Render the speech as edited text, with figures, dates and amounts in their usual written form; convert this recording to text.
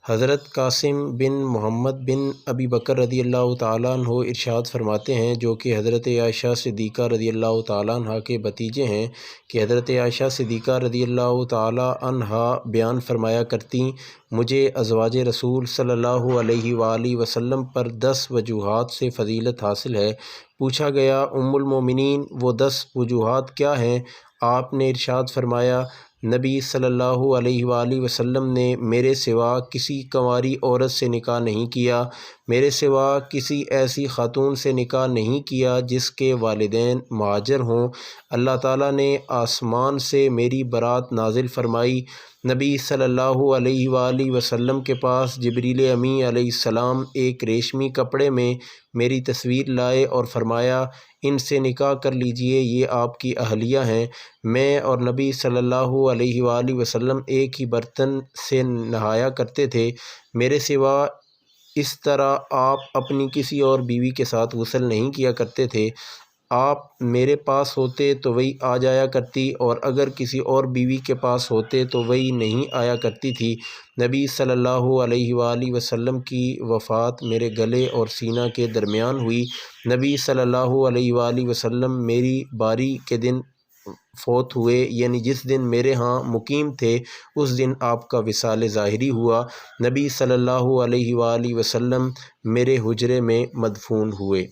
حضرت قاسم بن محمد بن ابی بکر رضی اللہ تعالیٰ عنہ ارشاد فرماتے ہیں، جو کہ حضرت عائشہ صدیقہ رضی اللہ تعالیٰ عنہ کے بھتیجے ہیں، کہ حضرت عائشہ صدیقہ رضی اللہ تعالیٰ عنہ بیان فرمایا کرتیں، مجھے ازواج رسول صلی اللہ علیہ وآلہ وسلم پر 10 وجوہات سے فضیلت حاصل ہے۔ پوچھا گیا، ام المومنین وہ 10 وجوہات کیا ہیں؟ آپ نے ارشاد فرمایا، نبی صلی اللہ علیہ وآلہ وسلم نے میرے سوا کسی کنواری عورت سے نکاح نہیں کیا، میرے سوا کسی ایسی خاتون سے نکاح نہیں کیا جس کے والدین مہاجر ہوں۔ اللہ تعالیٰ نے آسمان سے میری برات نازل فرمائی۔ نبی صلی اللہ علیہ وآلہ وسلم کے پاس جبریل امی علیہ السلام ایک ریشمی کپڑے میں میری تصویر لائے اور فرمایا، ان سے نکاح کر لیجئے، یہ آپ کی اہلیہ ہیں۔ میں اور نبی صلی اللہ علیہ وآلہ وسلم ایک ہی برتن سے نہایا کرتے تھے، میرے سوا اس طرح آپ اپنی کسی اور بیوی کے ساتھ غسل نہیں کیا کرتے تھے۔ آپ میرے پاس ہوتے تو وہی آ جایا کرتی، اور اگر کسی اور بیوی کے پاس ہوتے تو وہی نہیں آیا کرتی تھی۔ نبی صلی اللہ علیہ وآلہ وسلم کی وفات میرے گلے اور سینہ کے درمیان ہوئی۔ نبی صلی اللہ علیہ وآلہ وسلم میری باری کے دن فوت ہوئے، یعنی جس دن میرے ہاں مقیم تھے اس دن آپ کا وصال ظاہری ہوا۔ نبی صلی اللہ علیہ وآلہ وسلم میرے حجرے میں مدفون ہوئے۔